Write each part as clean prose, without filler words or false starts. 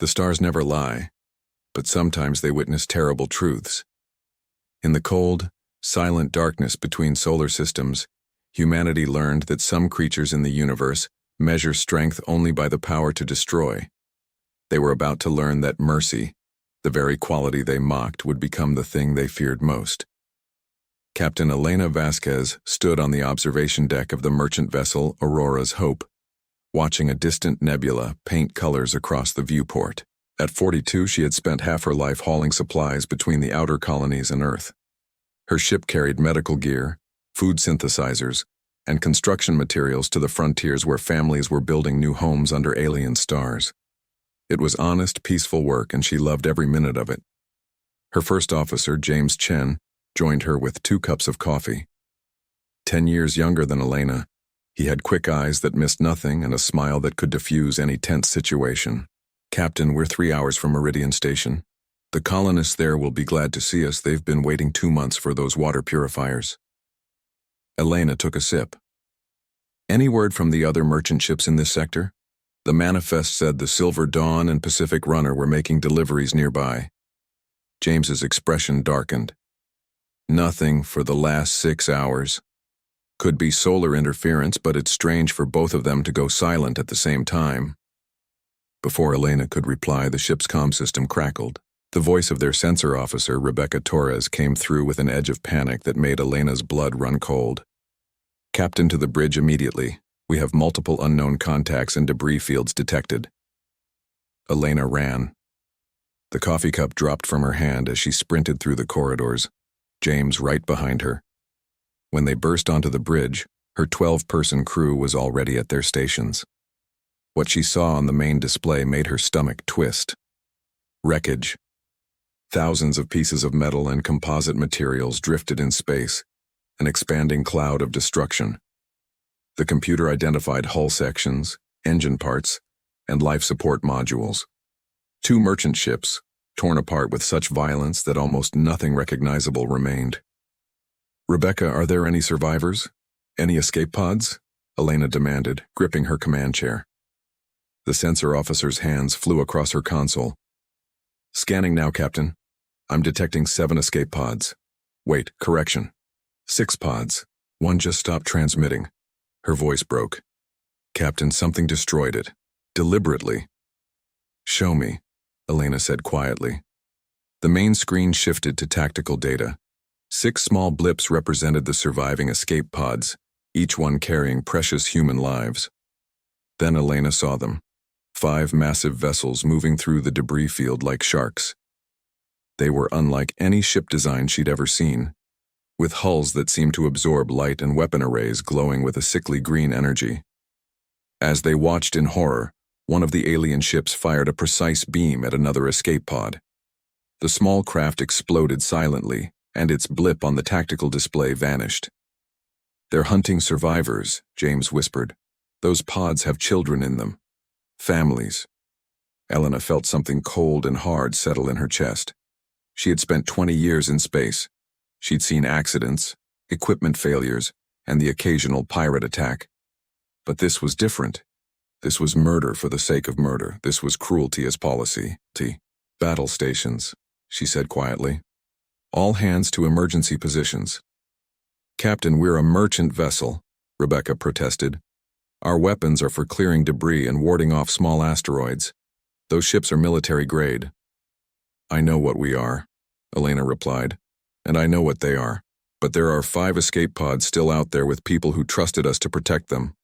The stars never lie, but sometimes they witness terrible truths. In the cold, silent darkness between solar systems, humanity learned that some creatures in the universe measure strength only by the power to destroy. They were about to learn that mercy, the very quality they mocked, would become the thing they feared most. Captain Elena Vasquez stood on the observation deck of the merchant vessel Aurora's Hope, watching a distant nebula paint colors across the viewport. At 42, she had spent half her life hauling supplies between the outer colonies and Earth. Her ship carried medical gear, food synthesizers, and construction materials to the frontiers where families were building new homes under alien stars. It was honest, peaceful work, and she loved every minute of it. Her first officer, James Chen, joined her with 2 cups of coffee. 10 years younger than Elena, he had quick eyes that missed nothing and a smile that could diffuse any tense situation. "Captain, we're 3 hours from Meridian Station. The colonists there will be glad to see us. They've been waiting 2 months for those water purifiers." Elena took a sip. "Any word from the other merchant ships in this sector?" The manifest said the Silver Dawn and Pacific Runner were making deliveries nearby. James's expression darkened. "Nothing for the last 6 hours. Could be solar interference, but it's strange for both of them to go silent at the same time." Before Elena could reply, the ship's comm system crackled. The voice of their sensor officer, Rebecca Torres, came through with an edge of panic that made Elena's blood run cold. "Captain, to the bridge immediately. We have multiple unknown contacts and debris fields detected." Elena ran. The coffee cup dropped from her hand as she sprinted through the corridors, James right behind her. When they burst onto the bridge, her 12-person crew was already at their stations. What she saw on the main display made her stomach twist. Wreckage. Thousands of pieces of metal and composite materials drifted in space, an expanding cloud of destruction. The computer identified hull sections, engine parts, and life support modules. 2 merchant ships, torn apart with such violence that almost nothing recognizable remained. "Rebecca, are there any survivors? Any escape pods?" Elena demanded, gripping her command chair. The sensor officer's hands flew across her console. "Scanning now, Captain. I'm detecting 7 escape pods. Wait, correction. 6 pods. One just stopped transmitting." Her voice broke. "Captain, something destroyed it. Deliberately." "Show me," Elena said quietly. The main screen shifted to tactical data. 6 small blips represented the surviving escape pods, each one carrying precious human lives. Then Elena saw them. 5 massive vessels moving through the debris field like sharks. They were unlike any ship design she'd ever seen, with hulls that seemed to absorb light and weapon arrays glowing with a sickly green energy. As they watched in horror, one of the alien ships fired a precise beam at another escape pod. The small craft exploded silently, and its blip on the tactical display vanished. "They're hunting survivors," James whispered. "Those pods have children in them. Families." Elena felt something cold and hard settle in her chest. She had spent 20 years in space. She'd seen accidents, equipment failures, and the occasional pirate attack. But this was different. This was murder for the sake of murder. This was cruelty as policy. "Battle stations," she said quietly. "All hands to emergency positions." "Captain, we're a merchant vessel," Rebecca protested. "Our weapons are for clearing debris and warding off small asteroids. Those ships are military grade." "I know what we are," Elena replied, "and I know what they are. But there are 5 escape pods still out there with people who trusted us to protect them.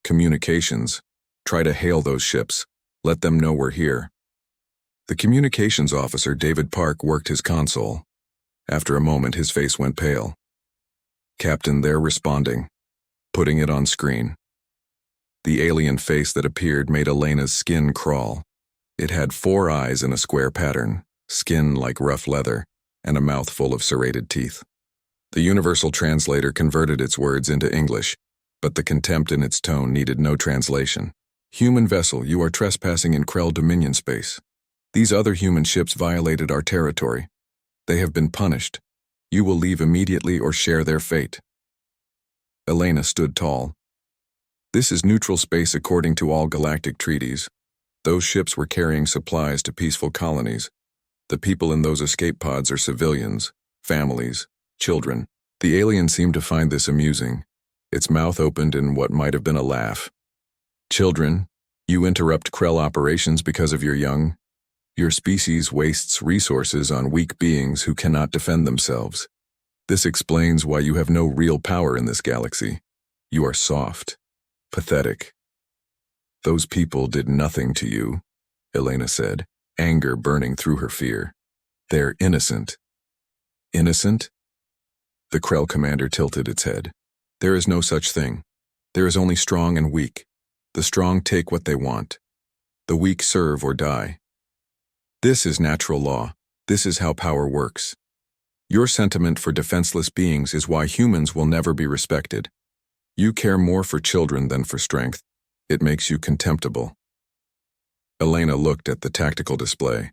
Communications. Try to hail those ships. Let them know we're here." The communications officer, David Park, worked his console. After a moment, his face went pale. "Captain, they're responding. Putting it on screen." The alien face that appeared made Elena's skin crawl. It had 4 eyes in a square pattern, skin like rough leather, and a mouth full of serrated teeth. The universal translator converted its words into English, but the contempt in its tone needed no translation. "Human vessel, you are trespassing in Krell Dominion space. These other human ships violated our territory. They have been punished. You will leave immediately or share their fate." Elena stood tall. "This is neutral space according to all galactic treaties. Those ships were carrying supplies to peaceful colonies. The people in those escape pods are civilians, families, children. The alien seemed to find this amusing. Its mouth opened in what might have been a laugh. Children, you interrupt Krell operations because of your young. Your species wastes resources on weak beings who cannot defend themselves. This explains why you have no real power in this galaxy. You are soft, pathetic. Those people did nothing to you, Elena said, anger burning through her fear. They're innocent. Innocent? The Krell commander tilted its head. There is no such thing. There is only strong and weak. The strong take what they want. The weak serve or die. This is natural law. This is how power works. Your sentiment for defenseless beings is why humans will never be respected. You care more for children than for strength. It makes you contemptible. Elena looked at the tactical display.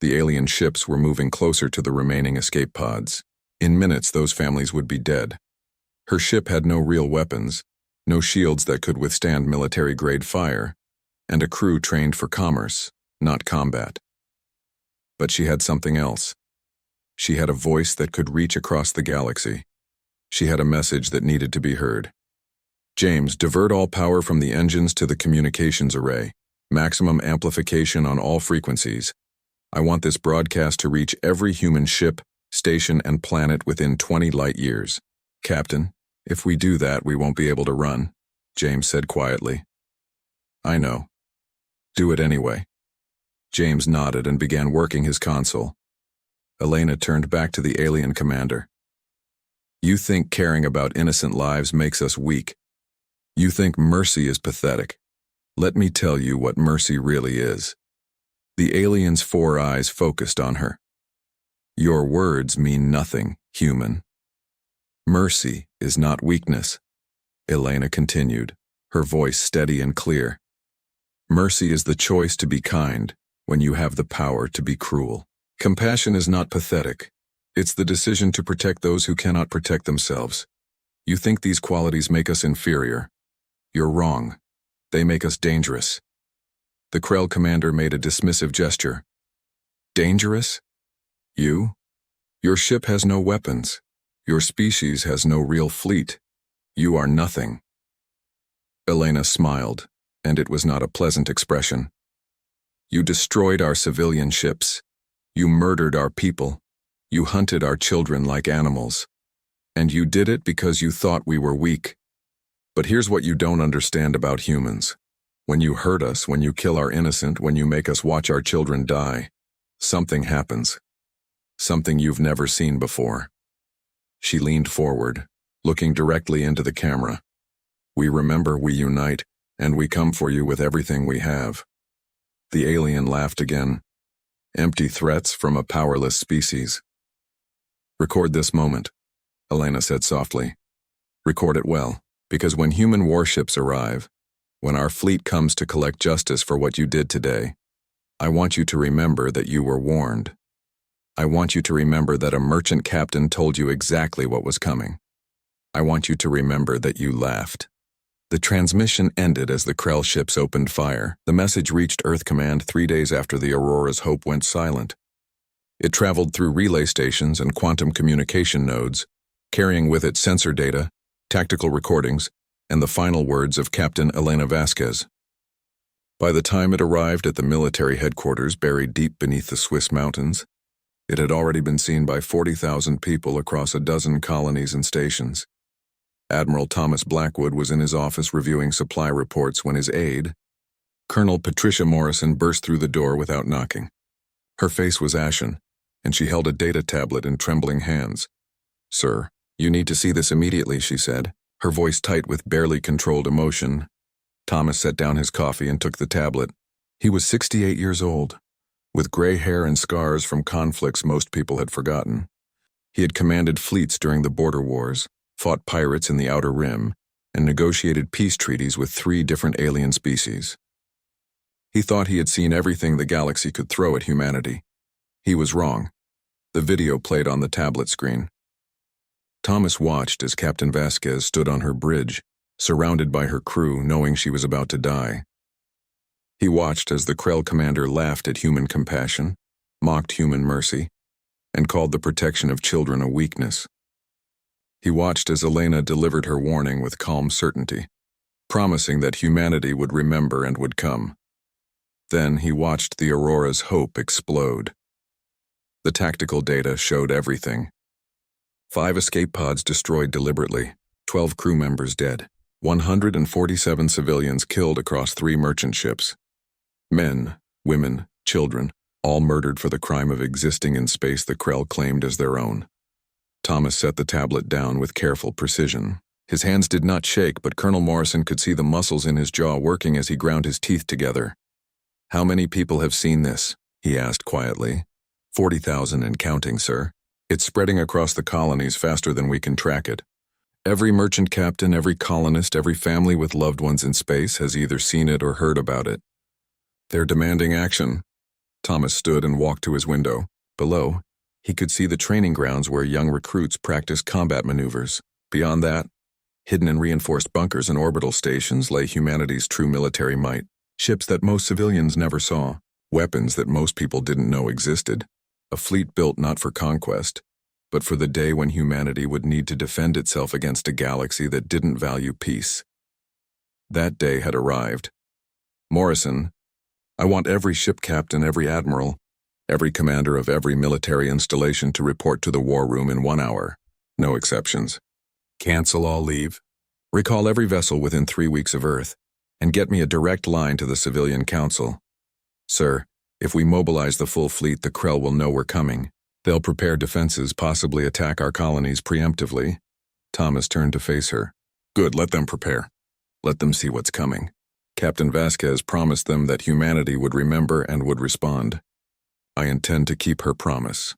The alien ships were moving closer to the remaining escape pods. In minutes, those families would be dead. Her ship had no real weapons, no shields that could withstand military-grade fire, and a crew trained for commerce, not combat. But she had something else. She had a voice that could reach across the galaxy. She had a message that needed to be heard. James, divert all power from the engines to the communications array. Maximum amplification on all frequencies. I want this broadcast to reach every human ship, station, and planet within 20 light years. Captain, if we do that, we won't be able to run, James said quietly. I know. Do it anyway. James nodded and began working his console. Elena turned back to the alien commander. You think caring about innocent lives makes us weak. You think mercy is pathetic. Let me tell you what mercy really is. The alien's 4 eyes focused on her. Your words mean nothing, human. Mercy is not weakness, Elena continued, her voice steady and clear. Mercy is the choice to be kind when you have the power to be cruel. Compassion is not pathetic. It's the decision to protect those who cannot protect themselves. You think these qualities make us inferior. You're wrong. They make us dangerous. The Krell commander made a dismissive gesture. Dangerous? You? Your ship has no weapons. Your species has no real fleet. You are nothing. Elena smiled, and it was not a pleasant expression. You destroyed our civilian ships. You murdered our people. You hunted our children like animals. And you did it because you thought we were weak. But here's what you don't understand about humans. When you hurt us, when you kill our innocent, when you make us watch our children die, something happens. Something you've never seen before. She leaned forward, looking directly into the camera. We remember, we unite, and we come for you with everything we have. The alien laughed again. Empty threats from a powerless species. Record this moment, Elena said softly. Record it well. Because when human warships arrive, when our fleet comes to collect justice for what you did today, I want you to remember that you were warned. I want you to remember that a merchant captain told you exactly what was coming. I want you to remember that you laughed. The transmission ended as the Krell ships opened fire. The message reached Earth Command 3 days after the Aurora's Hope went silent. It traveled through relay stations and quantum communication nodes, carrying with it sensor data, tactical recordings, and the final words of Captain Elena Vasquez. By the time it arrived at the military headquarters buried deep beneath the Swiss mountains, it had already been seen by 40,000 people across a dozen colonies and stations. Admiral Thomas Blackwood was in his office reviewing supply reports when his aide, Colonel Patricia Morrison, burst through the door without knocking. Her face was ashen, and she held a data tablet in trembling hands. Sir, you need to see this immediately, she said, her voice tight with barely controlled emotion. Thomas set down his coffee and took the tablet. He was 68 years old, with gray hair and scars from conflicts most people had forgotten. He had commanded fleets during the border wars, fought pirates in the Outer Rim, and negotiated peace treaties with 3 different alien species. He thought he had seen everything the galaxy could throw at humanity. He was wrong. The video played on the tablet screen. Thomas watched as Captain Vasquez stood on her bridge, surrounded by her crew, knowing she was about to die. He watched as the Krell commander laughed at human compassion, mocked human mercy, and called the protection of children a weakness. He watched as Elena delivered her warning with calm certainty, promising that humanity would remember and would come. Then he watched the Aurora's hope explode. The tactical data showed everything. 5 escape pods destroyed deliberately, 12 crew members dead, 147 civilians killed across 3 merchant ships. Men, women, children, all murdered for the crime of existing in space the Krell claimed as their own. Thomas set the tablet down with careful precision. His hands did not shake, but Colonel Morrison could see the muscles in his jaw working as he ground his teeth together. "How many people have seen this?" he asked quietly. 40,000 and counting, sir. It's spreading across the colonies faster than we can track it. Every merchant captain, every colonist, every family with loved ones in space has either seen it or heard about it. They're demanding action." Thomas stood and walked to his window. Below, he could see the training grounds where young recruits practice combat maneuvers. Beyond that, hidden in reinforced bunkers and orbital stations, lay humanity's true military might. Ships that most civilians never saw. Weapons that most people didn't know existed. A fleet built not for conquest, but for the day when humanity would need to defend itself against a galaxy that didn't value peace. That day had arrived. "Morrison, I want every ship captain, every admiral, every commander of every military installation to report to the war room in 1 hour. No exceptions. Cancel all leave. Recall every vessel within 3 weeks of Earth, and get me a direct line to the Civilian Council. Sir, if we mobilize the full fleet, the Krell will know we're coming. They'll prepare defenses, possibly attack our colonies preemptively." Thomas turned to face her. "Good, let them prepare. Let them see what's coming. Captain Vasquez promised them that humanity would remember and would respond. I intend to keep her promise."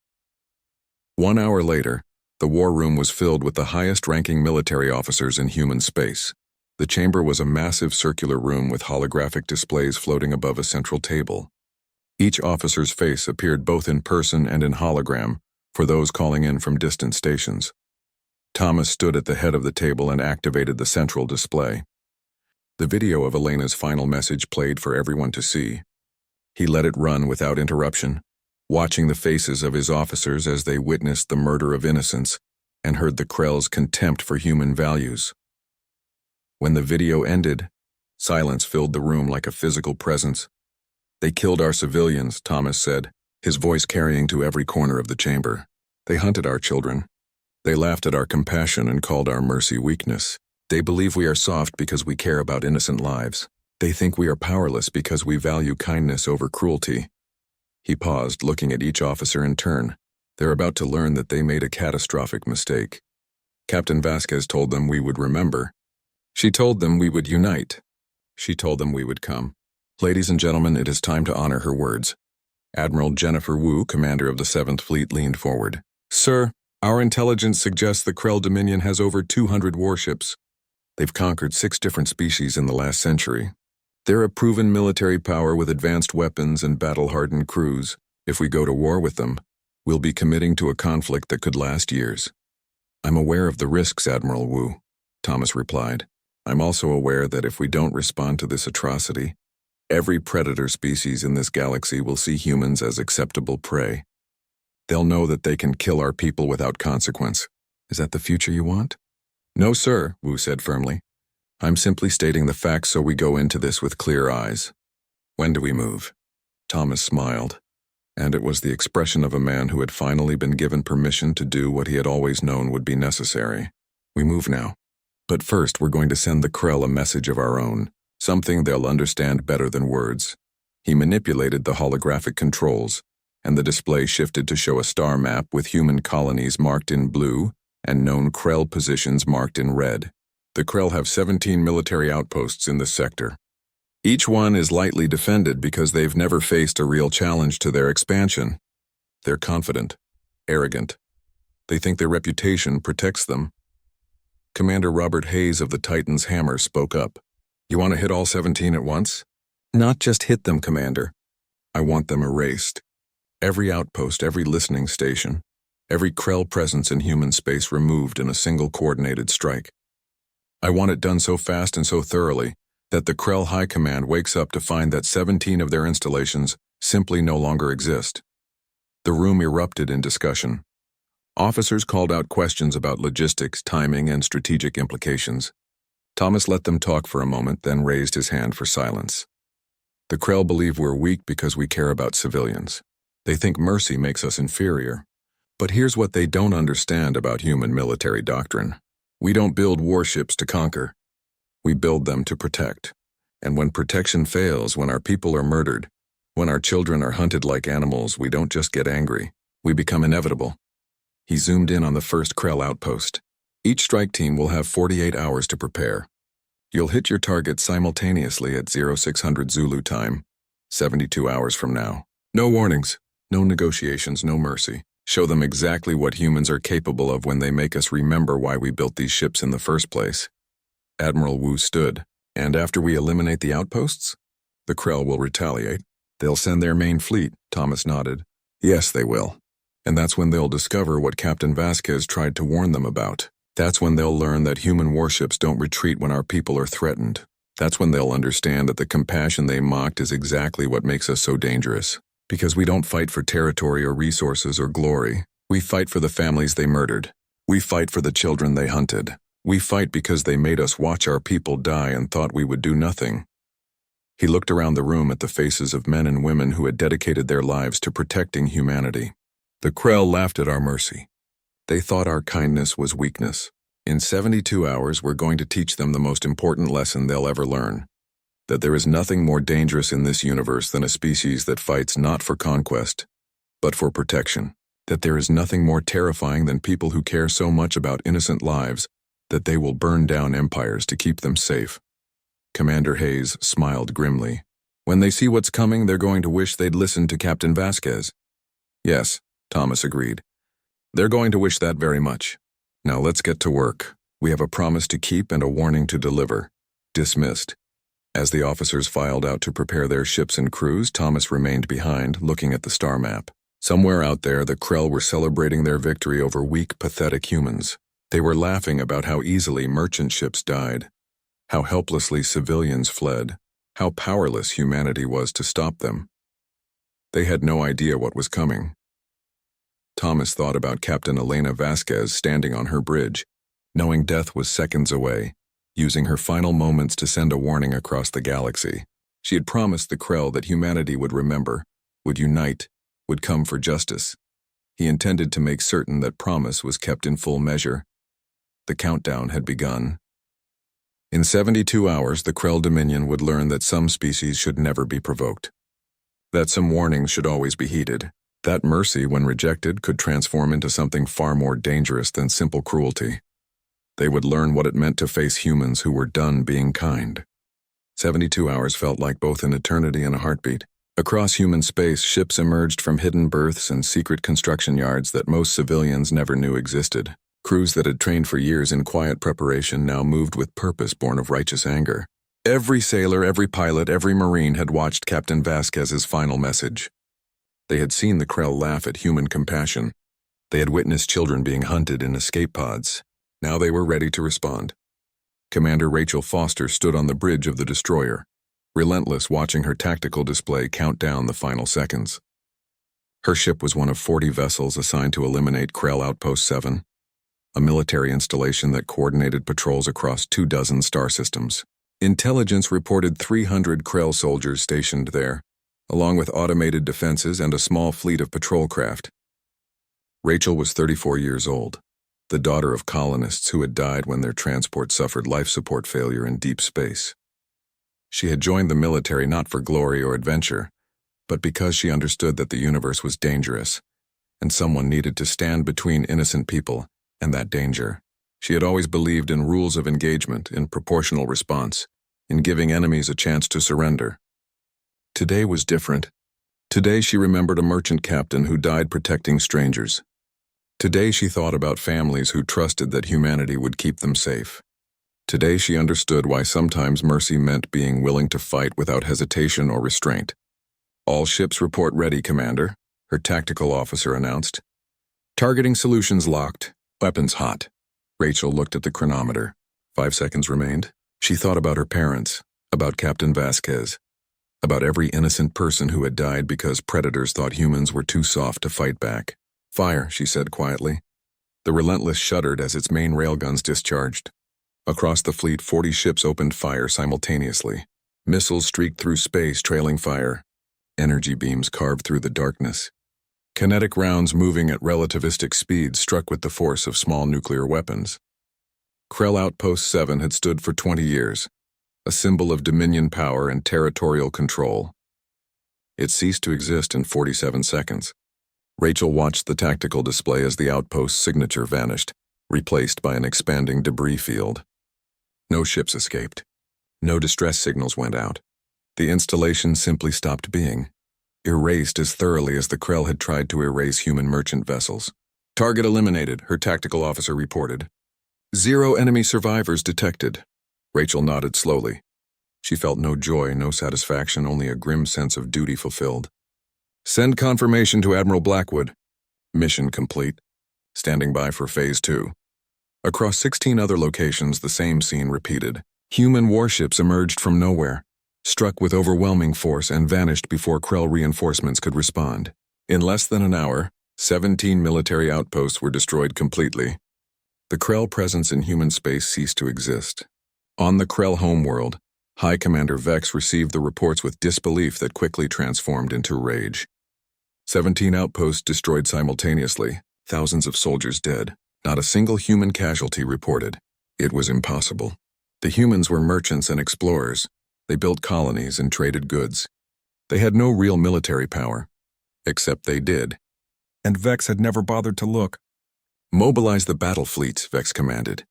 1 hour later, the war room was filled with the highest-ranking military officers in human space. The chamber was a massive circular room with holographic displays floating above a central table. Each officer's face appeared both in person and in hologram for those calling in from distant stations. Thomas stood at the head of the table and activated the central display. The video of Elena's final message played for everyone to see. He let it run without interruption, watching the faces of his officers as they witnessed the murder of innocents and heard the Krell's contempt for human values. When the video ended, silence filled the room like a physical presence. "They killed our civilians," Thomas said, his voice carrying to every corner of the chamber. "They hunted our children. They laughed at our compassion and called our mercy weakness. They believe we are soft because we care about innocent lives. They think we are powerless because we value kindness over cruelty." He paused, looking at each officer in turn. They're about to learn that they made a catastrophic mistake. Captain Vasquez told them we would remember. She told them we would unite. She told them we would come. Ladies and gentlemen, it is time to honor her words. Admiral Jennifer Wu, commander of the 7th Fleet, leaned forward. "Sir, our intelligence suggests the Krell Dominion has over 200 warships. They've conquered 6 different species in the last century. They're a proven military power with advanced weapons and battle-hardened crews. If we go to war with them, we'll be committing to a conflict that could last years." "I'm aware of the risks, Admiral Wu," Thomas replied. "I'm also aware that if we don't respond to this atrocity, every predator species in this galaxy will see humans as acceptable prey. They'll know that they can kill our people without consequence. Is that the future you want?" "No, sir," Wu said firmly. "I'm simply stating the facts so we go into this with clear eyes." "When do we move?" Thomas smiled, and it was the expression of a man who had finally been given permission to do what he had always known would be necessary. "We move now. But first we're going to send the Krell a message of our own, something they'll understand better than words." He manipulated the holographic controls, and the display shifted to show a star map with human colonies marked in blue and known Krell positions marked in red. The Krell have 17 military outposts in this sector. Each one is lightly defended because they've never faced a real challenge to their expansion. They're confident, arrogant. They think their reputation protects them. Commander Robert Hayes of the Titan's Hammer spoke up. "You want to hit all 17 at once?" "Not just hit them, Commander. I want them erased. Every outpost, every listening station, every Krell presence in human space removed in a single coordinated strike. I want it done so fast and so thoroughly That the Krell High Command wakes up to find that 17 of their installations simply no longer exist. The room erupted in discussion. Officers called out questions about logistics, timing, and strategic implications. Thomas let them talk for a moment, then raised his hand for silence. The Krell believe we're weak because we care about civilians. They think mercy makes us inferior. But here's what they don't understand about human military doctrine. We don't build warships to conquer. We build them to protect. And when protection fails, when our people are murdered, when our children are hunted like animals, we don't just get angry. We become inevitable. He zoomed in on the first Krell outpost. Each strike team will have 48 hours to prepare. You'll hit your target simultaneously at 0600 Zulu time, 72 hours from now. No warnings, no negotiations, no mercy. Show them exactly what humans are capable of when they make us remember why we built these ships in the first place. Admiral Wu stood. And after we eliminate the outposts? The Krell will retaliate. They'll send their main fleet, Thomas nodded. Yes, they will. And that's when they'll discover what Captain Vasquez tried to warn them about. That's when they'll learn that human warships don't retreat when our people are threatened. That's when they'll understand that the compassion they mocked is exactly what makes us so dangerous. Because we don't fight for territory or resources or glory. We fight for the families they murdered. We fight for the children they hunted. We fight because they made us watch our people die and thought we would do nothing. He looked around the room at the faces of men and women who had dedicated their lives to protecting humanity. The Krell laughed at our mercy. They thought our kindness was weakness. In 72 hours, we're going to teach them the most important lesson they'll ever learn. That there is nothing more dangerous in this universe than a species that fights not for conquest, but for protection. That there is nothing more terrifying than people who care so much about innocent lives that they will burn down empires to keep them safe. Commander Hayes smiled grimly. When they see what's coming, they're going to wish they'd listened to Captain Vasquez. Yes, Thomas agreed. They're going to wish that very much. Now let's get to work. We have a promise to keep and a warning to deliver. Dismissed. As the officers filed out to prepare their ships and crews, Thomas remained behind, looking at the star map. Somewhere out there, the Krell were celebrating their victory over weak, pathetic humans. They were laughing about how easily merchant ships died, how helplessly civilians fled, how powerless humanity was to stop them. They had no idea what was coming. Thomas thought about Captain Elena Vasquez standing on her bridge, knowing death was seconds away, using her final moments to send a warning across the galaxy. She had promised the Krell that humanity would remember, would unite, would come for justice. He intended to make certain that promise was kept in full measure. The countdown had begun. In 72 hours, the Krell Dominion would learn that some species should never be provoked. That some warnings should always be heeded. That mercy, when rejected, could transform into something far more dangerous than simple cruelty. They would learn what it meant to face humans who were done being kind. 72 hours felt like both an eternity and a heartbeat. Across human space, ships emerged from hidden berths and secret construction yards that most civilians never knew existed. Crews that had trained for years in quiet preparation now moved with purpose born of righteous anger. Every sailor, every pilot, every Marine had watched Captain Vasquez's final message. They had seen the Krell laugh at human compassion. They had witnessed children being hunted in escape pods. Now they were ready to respond. Commander Rachel Foster stood on the bridge of the destroyer, relentless, watching her tactical display count down the final seconds. Her ship was one of 40 vessels assigned to eliminate Krell Outpost 7, a military installation that coordinated patrols across 24 star systems. Intelligence reported 300 Krell soldiers stationed there, along with automated defenses and a small fleet of patrol craft. Rachel was 34 years old, the daughter of colonists who had died when their transport suffered life support failure in deep space. She had joined the military not for glory or adventure, but because she understood that the universe was dangerous, and someone needed to stand between innocent people and that danger. She had always believed in rules of engagement, in proportional response, in giving enemies a chance to surrender. Today was different. Today she remembered a merchant captain who died protecting strangers. Today she thought about families who trusted that humanity would keep them safe. Today she understood why sometimes mercy meant being willing to fight without hesitation or restraint. All ships report ready, Commander, her tactical officer announced. Targeting solutions locked, weapons hot. Rachel looked at the chronometer. 5 seconds remained. She thought about her parents, About Captain Vasquez. About every innocent person who had died because predators thought humans were too soft to fight back. "Fire," she said quietly. The Relentless shuddered as its main railguns discharged. Across the fleet, 40 ships opened fire simultaneously. Missiles streaked through space, trailing fire. Energy beams carved through the darkness. Kinetic rounds moving at relativistic speeds struck with the force of small nuclear weapons. Krell Outpost 7 had stood for 20 years, a symbol of dominion power and territorial control. It ceased to exist in 47 seconds. Rachel watched the tactical display as the outpost's signature vanished, replaced by an expanding debris field. No ships escaped. No distress signals went out. The installation simply stopped being, erased as thoroughly as the Krell had tried to erase human merchant vessels. "Target eliminated," her tactical officer reported. "0 enemy survivors detected." Rachel nodded slowly. She felt no joy, no satisfaction, only a grim sense of duty fulfilled. "Send confirmation to Admiral Blackwood." Mission complete. Standing by for Phase 2. Across 16 other locations, the same scene repeated. Human warships emerged from nowhere, struck with overwhelming force, and vanished before Krell reinforcements could respond. In less than an hour, 17 military outposts were destroyed completely. The Krell presence in human space ceased to exist. On the Krell homeworld, High Commander Vex received the reports with disbelief that quickly transformed into rage. 17 outposts destroyed simultaneously, thousands of soldiers dead. Not a single human casualty reported. It was impossible. The humans were merchants and explorers. They built colonies and traded goods. They had no real military power. Except they did. And Vex had never bothered to look. "Mobilize the battle fleets," Vex commanded.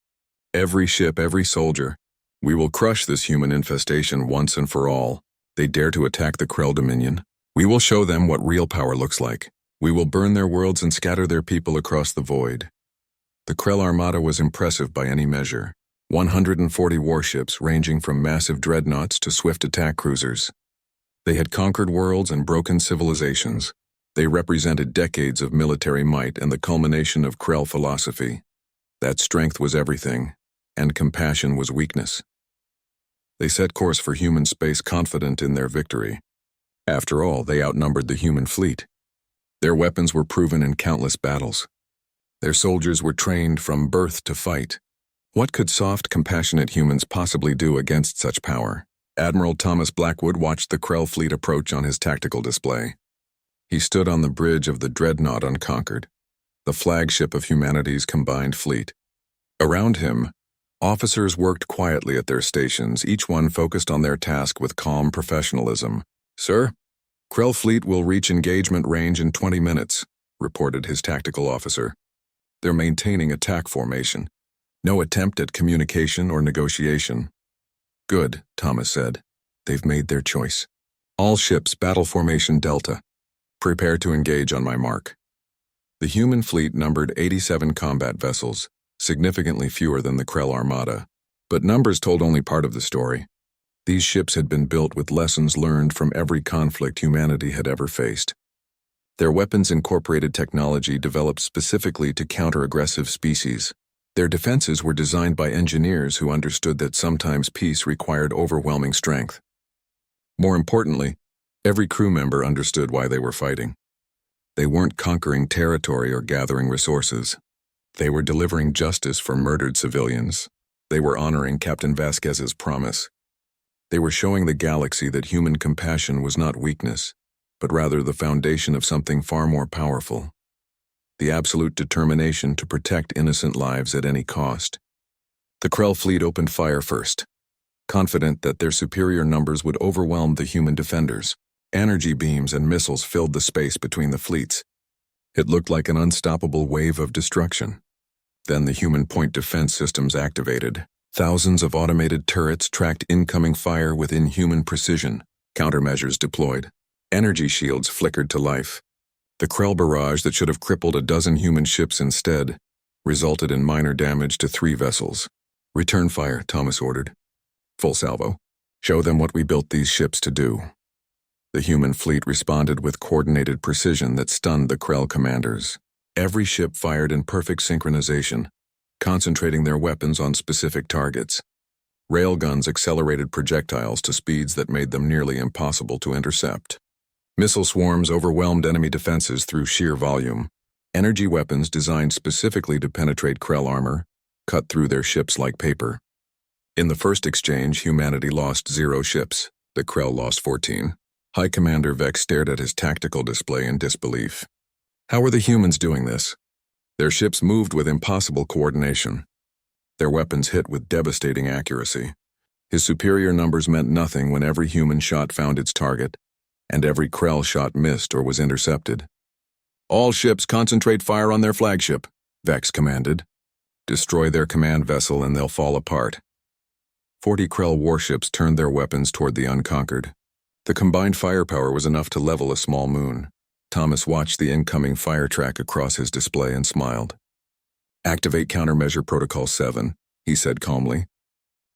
"Every ship, every soldier. We will crush this human infestation once and for all. They dare to attack the Krell Dominion. We will show them what real power looks like. We will burn their worlds and scatter their people across the void." The Krell Armada was impressive by any measure. 140 warships ranging from massive dreadnoughts to swift attack cruisers. They had conquered worlds and broken civilizations. They represented decades of military might and the culmination of Krell philosophy. That strength was everything, and compassion was weakness. They set course for human space confident in their victory. After all, they outnumbered the human fleet. Their weapons were proven in countless battles. Their soldiers were trained from birth to fight. What could soft, compassionate humans possibly do against such power? Admiral Thomas Blackwood watched the Krell fleet approach on his tactical display. He stood on the bridge of the dreadnought Unconquered, the flagship of humanity's combined fleet. Around him, officers worked quietly at their stations, each one focused on their task with calm professionalism. "Sir, Krell fleet will reach engagement range in 20 minutes, reported his tactical officer. "They're maintaining attack formation. No attempt at communication or negotiation." "Good," Thomas said. "They've made their choice. All ships, battle formation Delta. Prepare to engage on my mark." The human fleet numbered 87 combat vessels, significantly fewer than the Krell Armada. But numbers told only part of the story. These ships had been built with lessons learned from every conflict humanity had ever faced. Their weapons incorporated technology developed specifically to counter aggressive species. Their defenses were designed by engineers who understood that sometimes peace required overwhelming strength. More importantly, every crew member understood why they were fighting. They weren't conquering territory or gathering resources. They were delivering justice for murdered civilians. They were honoring Captain Vasquez's promise. They were showing the galaxy that human compassion was not weakness, but rather the foundation of something far more powerful. The absolute determination to protect innocent lives at any cost. The Krell fleet opened fire first, confident that their superior numbers would overwhelm the human defenders. Energy beams and missiles filled the space between the fleets. It looked like an unstoppable wave of destruction. Then the human point defense systems activated. Thousands of automated turrets tracked incoming fire with inhuman precision. Countermeasures deployed. Energy shields flickered to life. The Krell barrage that should have crippled a dozen human ships instead resulted in minor damage to 3 vessels. "Return fire," Thomas ordered. "Full salvo. Show them what we built these ships to do." The human fleet responded with coordinated precision that stunned the Krell commanders. Every ship fired in perfect synchronization, concentrating their weapons on specific targets. Railguns accelerated projectiles to speeds that made them nearly impossible to intercept. Missile swarms overwhelmed enemy defenses through sheer volume. Energy weapons designed specifically to penetrate Krell armor cut through their ships like paper. In the first exchange, humanity lost 0 ships. The Krell lost 14. High Commander Vex stared at his tactical display in disbelief. How were the humans doing this? Their ships moved with impossible coordination. Their weapons hit with devastating accuracy. His superior numbers meant nothing when every human shot found its target, and every Krell shot missed or was intercepted. All ships concentrate fire on their flagship, Vex commanded. Destroy their command vessel and they'll fall apart. 40 Krell warships turned their weapons toward the unconquered. The combined firepower was enough to level a small moon. Thomas watched the incoming fire track across his display and smiled. Activate Countermeasure Protocol 7, he said calmly.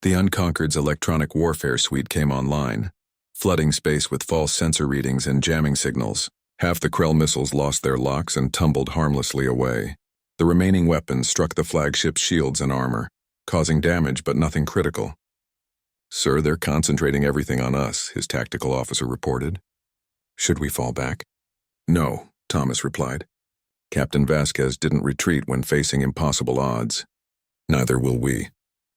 The Unconquered's electronic warfare suite came online, flooding space with false sensor readings and jamming signals. Half the Krell missiles lost their locks and tumbled harmlessly away. The remaining weapons struck the flagship's shields and armor, causing damage but nothing critical. Sir, they're concentrating everything on us, his tactical officer reported. Should we fall back? No, Thomas replied. Captain Vasquez didn't retreat when facing impossible odds. Neither will we.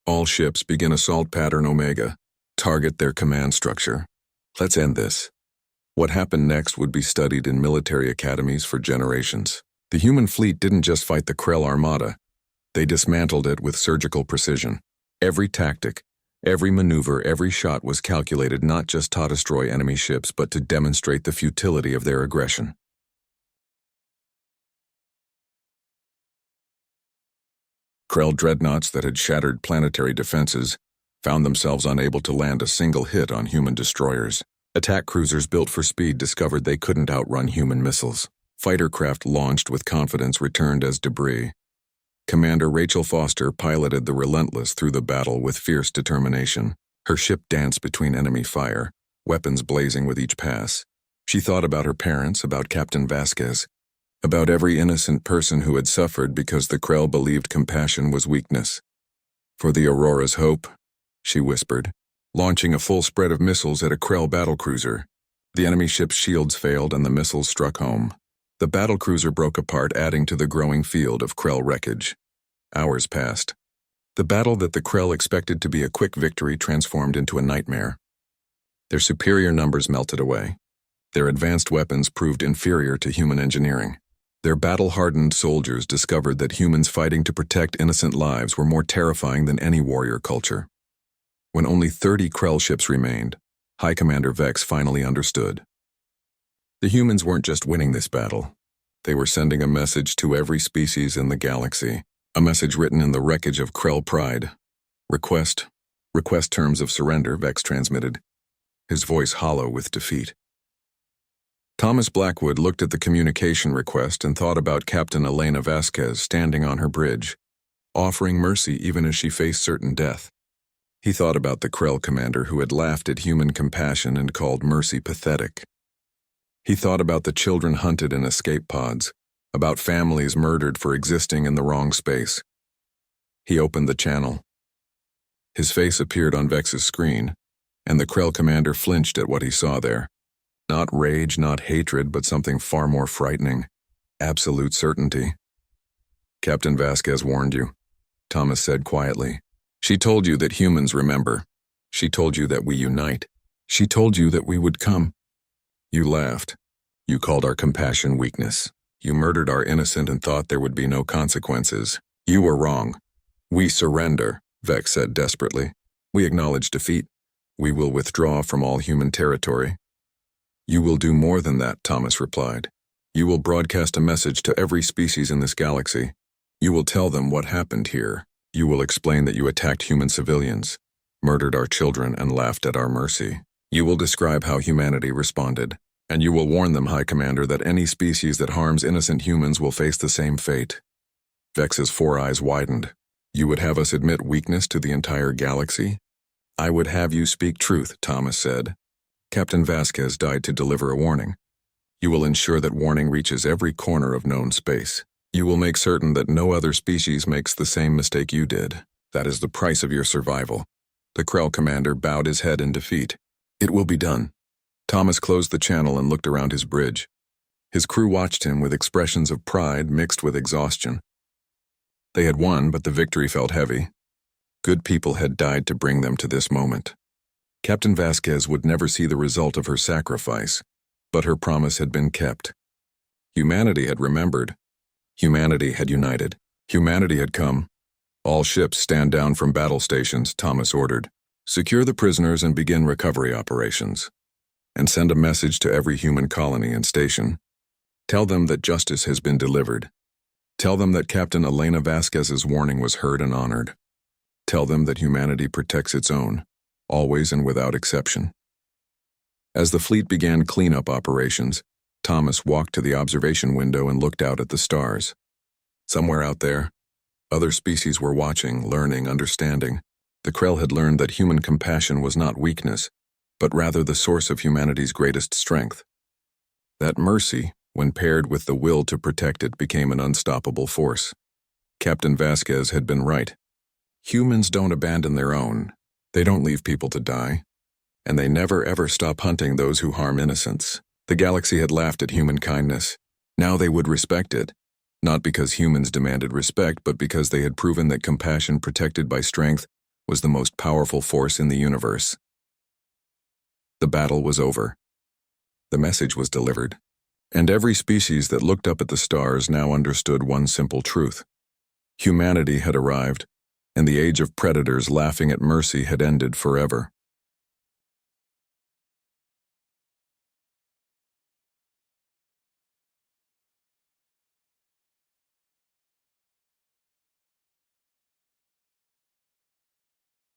All ships begin assault pattern Omega. Target their command structure. Let's end this. What happened next would be studied in military academies for generations. The human fleet didn't just fight the Krell Armada. They dismantled it with surgical precision. Every tactic, every maneuver, every shot was calculated not just to destroy enemy ships, but to demonstrate the futility of their aggression. Krell dreadnoughts that had shattered planetary defenses found themselves unable to land a single hit on human destroyers. Attack cruisers built for speed discovered they couldn't outrun human missiles. Fighter craft launched with confidence returned as debris. Commander Rachel Foster piloted the Relentless through the battle with fierce determination. Her ship danced between enemy fire, weapons blazing with each pass. She thought about her parents, about Captain Vasquez, about every innocent person who had suffered because the Krell believed compassion was weakness. For the Aurora's hope, she whispered, launching a full spread of missiles at a Krell battlecruiser. The enemy ship's shields failed and the missiles struck home. The battlecruiser broke apart, adding to the growing field of Krell wreckage. Hours passed. The battle that the Krell expected to be a quick victory transformed into a nightmare. Their superior numbers melted away. Their advanced weapons proved inferior to human engineering. Their battle-hardened soldiers discovered that humans fighting to protect innocent lives were more terrifying than any warrior culture. When only 30 Krell ships remained, High Commander Vex finally understood. The humans weren't just winning this battle. They were sending a message to every species in the galaxy, a message written in the wreckage of Krell pride. Request terms of surrender, Vex transmitted, his voice hollow with defeat. Thomas Blackwood looked at the communication request and thought about Captain Elena Vasquez standing on her bridge, offering mercy even as she faced certain death. He thought about the Krell commander who had laughed at human compassion and called mercy pathetic. He thought about the children hunted in escape pods, about families murdered for existing in the wrong space. He opened the channel. His face appeared on Vex's screen, and the Krell commander flinched at what he saw there. Not rage, not hatred, but something far more frightening. Absolute certainty. Captain Vasquez warned you, Thomas said quietly. She told you that humans remember. She told you that we unite. She told you that we would come. You laughed. You called our compassion weakness. You murdered our innocent and thought there would be no consequences. You were wrong. We surrender, Vex said desperately. We acknowledge defeat. We will withdraw from all human territory. You will do more than that, Thomas replied. You will broadcast a message to every species in this galaxy. You will tell them what happened here. You will explain that you attacked human civilians, murdered our children, and laughed at our mercy. You will describe how humanity responded. And you will warn them, High Commander, that any species that harms innocent humans will face the same fate. Vex's 4 eyes widened. You would have us admit weakness to the entire galaxy? I would have you speak truth, Thomas said. Captain Vasquez died to deliver a warning. You will ensure that warning reaches every corner of known space. You will make certain that no other species makes the same mistake you did. That is the price of your survival. The Krell commander bowed his head in defeat. It will be done. Thomas closed the channel and looked around his bridge. His crew watched him with expressions of pride mixed with exhaustion. They had won, but the victory felt heavy. Good people had died to bring them to this moment. Captain Vasquez would never see the result of her sacrifice, but her promise had been kept. Humanity had remembered. Humanity had united. Humanity had come. All ships stand down from battle stations, Thomas ordered. Secure the prisoners and begin recovery operations. And send a message to every human colony and station. Tell them that justice has been delivered. Tell them that Captain Elena Vasquez's warning was heard and honored. Tell them that humanity protects its own, always and without exception. As the fleet began cleanup operations, Thomas walked to the observation window and looked out at the stars. Somewhere out there, other species were watching, learning, understanding. The Krell had learned that human compassion was not weakness, but rather the source of humanity's greatest strength. That mercy, when paired with the will to protect it, became an unstoppable force. Captain Vasquez had been right. Humans don't abandon their own. They don't leave people to die. And they never ever stop hunting those who harm innocents. The galaxy had laughed at human kindness. Now they would respect it, not because humans demanded respect, but because they had proven that compassion protected by strength was the most powerful force in the universe. The battle was over. The message was delivered. And every species that looked up at the stars now understood one simple truth. Humanity had arrived, and the age of predators laughing at mercy had ended forever.